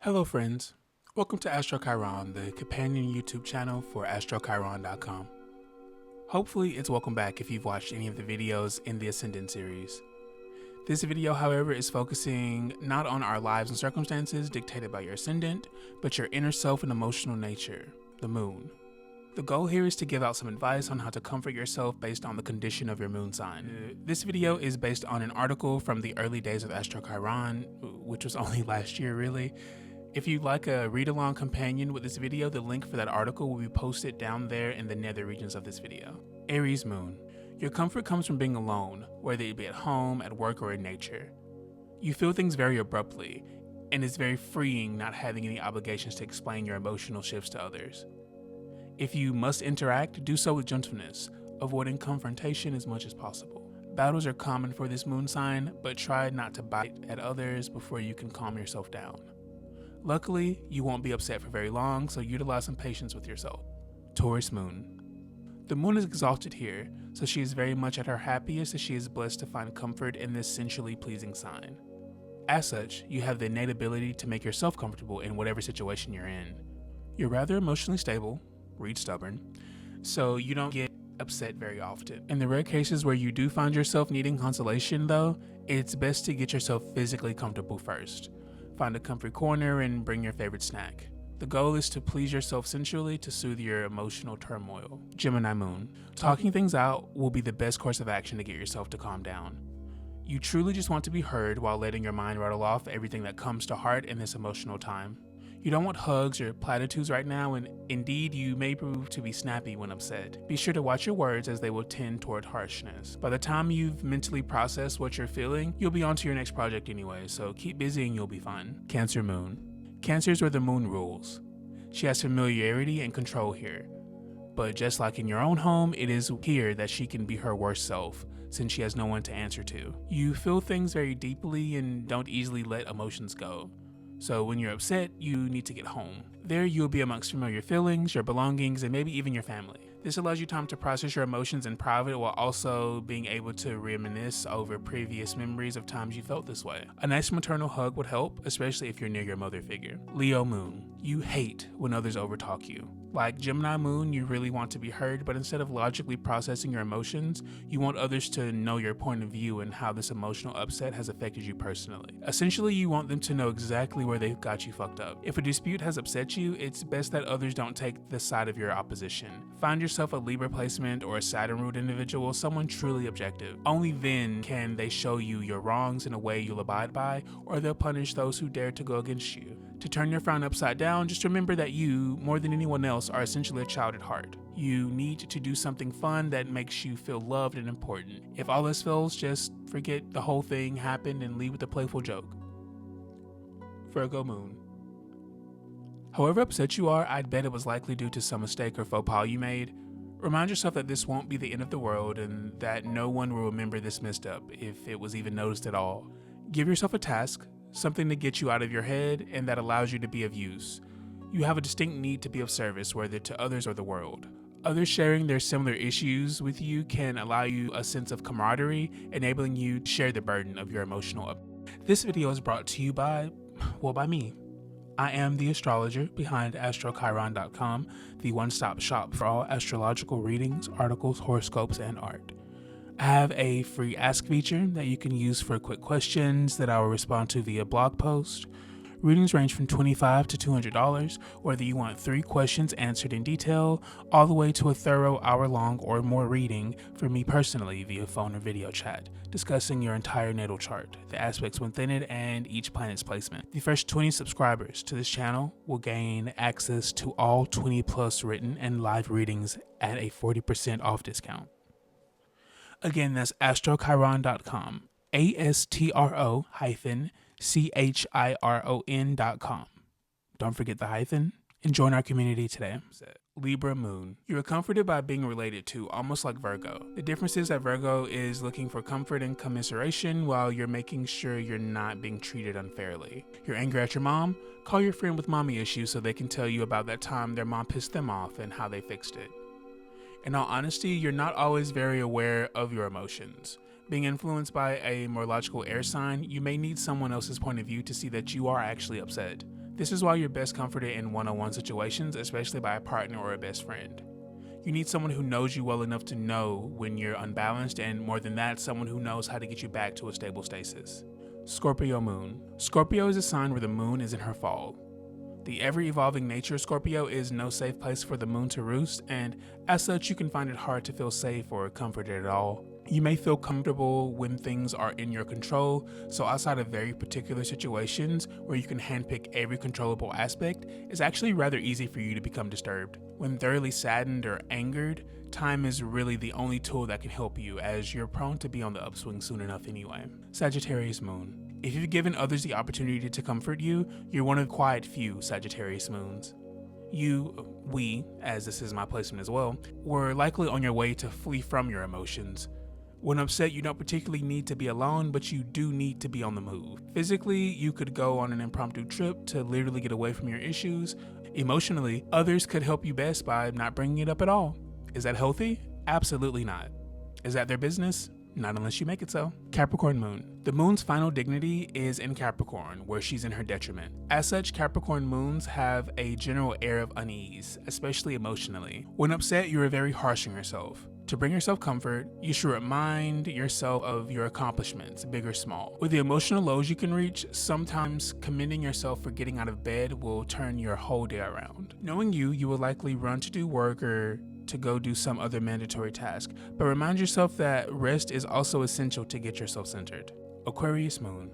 Hello friends, welcome to AstroChiron, the companion YouTube channel for AstroChiron.com. Hopefully it's welcome back if you've watched any of the videos in the Ascendant series. This video, however, is focusing not on our lives and circumstances dictated by your Ascendant, but your inner self and emotional nature, the Moon. The goal here is to give out some advice on how to comfort yourself based on the condition of your moon sign. This video is based on an article from the early days of AstroChiron, which was only last year really. If you'd like a read-along companion with this video, the link for that article will be posted down there in the nether regions of this video. Aries Moon. Your comfort comes from being alone, whether it be at home, at work, or in nature. You feel things very abruptly, and it's very freeing not having any obligations to explain your emotional shifts to others. If you must interact, do so with gentleness, avoiding confrontation as much as possible. Battles are common for this moon sign, but try not to bite at others before you can calm yourself down. Luckily, you won't be upset for very long, so utilize some patience with yourself. Taurus Moon. The moon is exalted here, so she is very much at her happiest as she is blessed to find comfort in this sensually pleasing sign. As such, you have the innate ability to make yourself comfortable in whatever situation you're in. You're rather emotionally stable, read stubborn, so you don't get upset very often. In the rare cases where you do find yourself needing consolation though, it's best to get yourself physically comfortable first. Find a comfy corner and bring your favorite snack. The goal is to please yourself sensually to soothe your emotional turmoil. Gemini Moon. Talking things out will be the best course of action to get yourself to calm down. You truly just want to be heard while letting your mind rattle off everything that comes to heart in this emotional time. You don't want hugs or platitudes right now, and indeed you may prove to be snappy when upset. Be sure to watch your words as they will tend toward harshness. By the time you've mentally processed what you're feeling, you'll be on to your next project anyway, so keep busy and you'll be fine. Cancer Moon. Cancer is where the moon rules. She has familiarity and control here. But just like in your own home, it is here that she can be her worst self, since she has no one to answer to. You feel things very deeply and don't easily let emotions go. So when you're upset, you need to get home. There you'll be amongst familiar feelings, your belongings, and maybe even your family. This allows you time to process your emotions in private while also being able to reminisce over previous memories of times you felt this way. A nice maternal hug would help, especially if you're near your mother figure. Leo Moon. You hate when others overtalk you. Like Gemini Moon, you really want to be heard, but instead of logically processing your emotions, you want others to know your point of view and how this emotional upset has affected you personally. Essentially, you want them to know exactly where they've got you fucked up. If a dispute has upset you, it's best that others don't take the side of your opposition. Find yourself a Libra placement or a Saturn root individual, someone truly objective. Only then can they show you your wrongs in a way you'll abide by, or they'll punish those who dare to go against you. To turn your frown upside down, just remember that you, more than anyone else, are essentially a child at heart. You need to do something fun that makes you feel loved and important. If all else fails, just forget the whole thing happened and leave with a playful joke. Virgo Moon. However upset you are, I'd bet it was likely due to some mistake or faux pas you made. Remind yourself that this won't be the end of the world and that no one will remember this misstep if it was even noticed at all. Give yourself a task, something to get you out of your head and that allows you to be of use. You have a distinct need to be of service, whether to others or the world. Others sharing their similar issues with you can allow you a sense of camaraderie, enabling you to share the burden of your emotional This video is brought to you by me. I am the astrologer behind AstroChiron.com, the one-stop shop for all astrological readings, articles, horoscopes, and art. I have a free ask feature that you can use for quick questions that I will respond to via blog post. Readings range from $25 to $200, whether you want 3 questions answered in detail, all the way to a thorough hour-long or more reading for me personally via phone or video chat, discussing your entire natal chart, the aspects within it, and each planet's placement. The first 20 subscribers to this channel will gain access to all 20+ written and live readings at a 40% off discount. Again, that's AstroChiron.com, AstroChiron.com. Don't forget the hyphen and join our community today. Libra Moon. You are comforted by being related to, almost like Virgo. The difference is that Virgo is looking for comfort and commiseration while you're making sure you're not being treated unfairly. You're angry at your mom? Call your friend with mommy issues so they can tell you about that time their mom pissed them off and how they fixed it. In all honesty, you're not always very aware of your emotions. Being influenced by a more logical air sign, you may need someone else's point of view to see that you are actually upset. This is why you're best comforted in one-on-one situations, especially by a partner or a best friend. You need someone who knows you well enough to know when you're unbalanced, and more than that, someone who knows how to get you back to a stable stasis. Scorpio Moon. Scorpio is a sign where the moon is in her fall. The ever-evolving nature of Scorpio is no safe place for the moon to roost, and as such, you can find it hard to feel safe or comforted at all. You may feel comfortable when things are in your control, so outside of very particular situations where you can handpick every controllable aspect, it's actually rather easy for you to become disturbed. When thoroughly saddened or angered, time is really the only tool that can help you, as you're prone to be on the upswing soon enough anyway. Sagittarius Moon. If you've given others the opportunity to comfort you, you're one of the quiet few Sagittarius Moons. We, as this is my placement as well, were likely on your way to flee from your emotions. When upset, you don't particularly need to be alone, but you do need to be on the move. Physically, you could go on an impromptu trip to literally get away from your issues. Emotionally, others could help you best by not bringing it up at all. Is that healthy? Absolutely not. Is that their business? Not unless you make it so. Capricorn Moon. The moon's final dignity is in Capricorn, where she's in her detriment. As such, Capricorn moons have a general air of unease, especially emotionally. When upset, you are very harsh on yourself. To bring yourself comfort, you should remind yourself of your accomplishments, big or small. With the emotional lows you can reach, sometimes commending yourself for getting out of bed will turn your whole day around. Knowing you will likely run to do work or to go do some other mandatory task, but remind yourself that rest is also essential to get yourself centered. Aquarius Moon.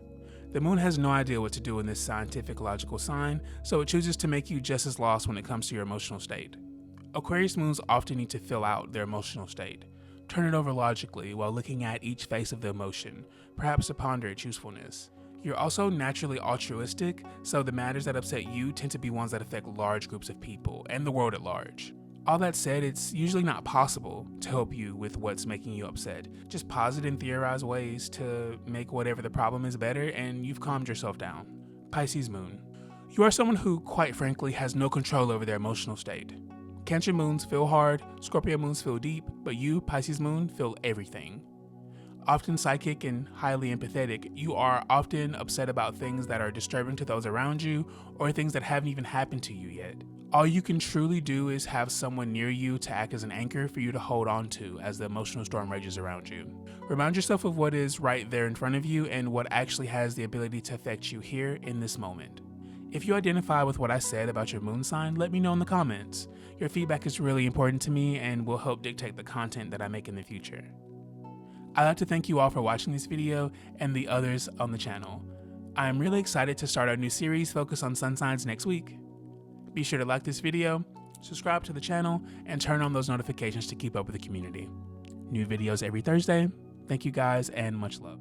The moon has no idea what to do in this scientific logical sign, so it chooses to make you just as lost when it comes to your emotional state. Aquarius moons often need to fill out their emotional state. Turn it over logically while looking at each face of the emotion, perhaps to ponder its usefulness. You're also naturally altruistic, so the matters that upset you tend to be ones that affect large groups of people and the world at large. All that said, it's usually not possible to help you with what's making you upset. Just posit and theorize ways to make whatever the problem is better, and you've calmed yourself down. Pisces Moon. You are someone who, quite frankly, has no control over their emotional state. Cancer moons feel hard, Scorpio moons feel deep, but you, Pisces Moon, feel everything. Often psychic and highly empathetic, you are often upset about things that are disturbing to those around you or things that haven't even happened to you yet. All you can truly do is have someone near you to act as an anchor for you to hold on to as the emotional storm rages around you. Remind yourself of what is right there in front of you and what actually has the ability to affect you here in this moment. If you identify with what I said about your moon sign, let me know in the comments. Your feedback is really important to me and will help dictate the content that I make in the future. I'd like to thank you all for watching this video and the others on the channel. I am really excited to start our new series focused on sun signs next week. Be sure to like this video, subscribe to the channel, and turn on those notifications to keep up with the community. New videos every Thursday. Thank you guys and much love.